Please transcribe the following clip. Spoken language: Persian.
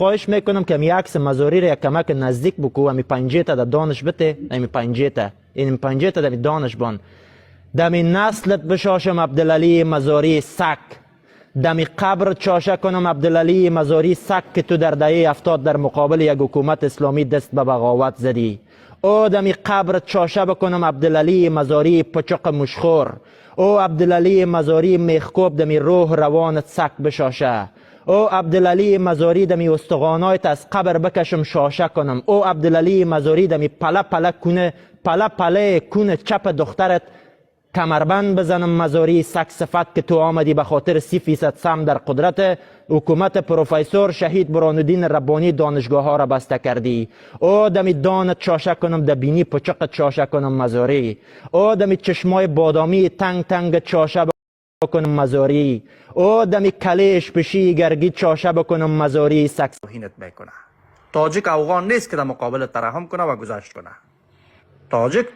خواهش میکنم که می عکس مزاری را کمک نزدیک بکو، امی پنجه تا دانش بته، امی پنجه تا این پنجه تا دانش بان دمی نسلت بشاشم عبدالعلی مزاری سک، دمی قبر چاشه کنم عبدالعلی مزاری سک که تو در دهه 70 در مقابل یک حکومت اسلامی دست به بغاوت زدی. او دمی قبر چاشه بکنم عبدالعلی مزاری پچق مشخور، او عبدالعلی مزاری میخکوب دمی روح روانت سک بشاشه، او عبدالعلی مزاری دمی استخوانایت از قبر بکشم شاشه کنم، او عبدالعلی مزاری دمی پله کنه چپ دخترت کمربند بزنم مزاری سک صفت که تو آمدی به خاطر 30% سهم در قدرت حکومت پروفسور شهید برهانالدین ربانی دانشگاه ها را بسته کردی. او دمی دانت چاشه کنم دبینی پچقت چاشه کنم مزاری، او دمی چشمای بادامی تنگ تنگ چاشه بکنم مزاری، او دمی کلیش پشی گرگی چاشه بکنم مزاری سک توهینت میکنه. تاجیک افغان نیست که در مقابل ترحم کنه و گذشت کنه. تاجیک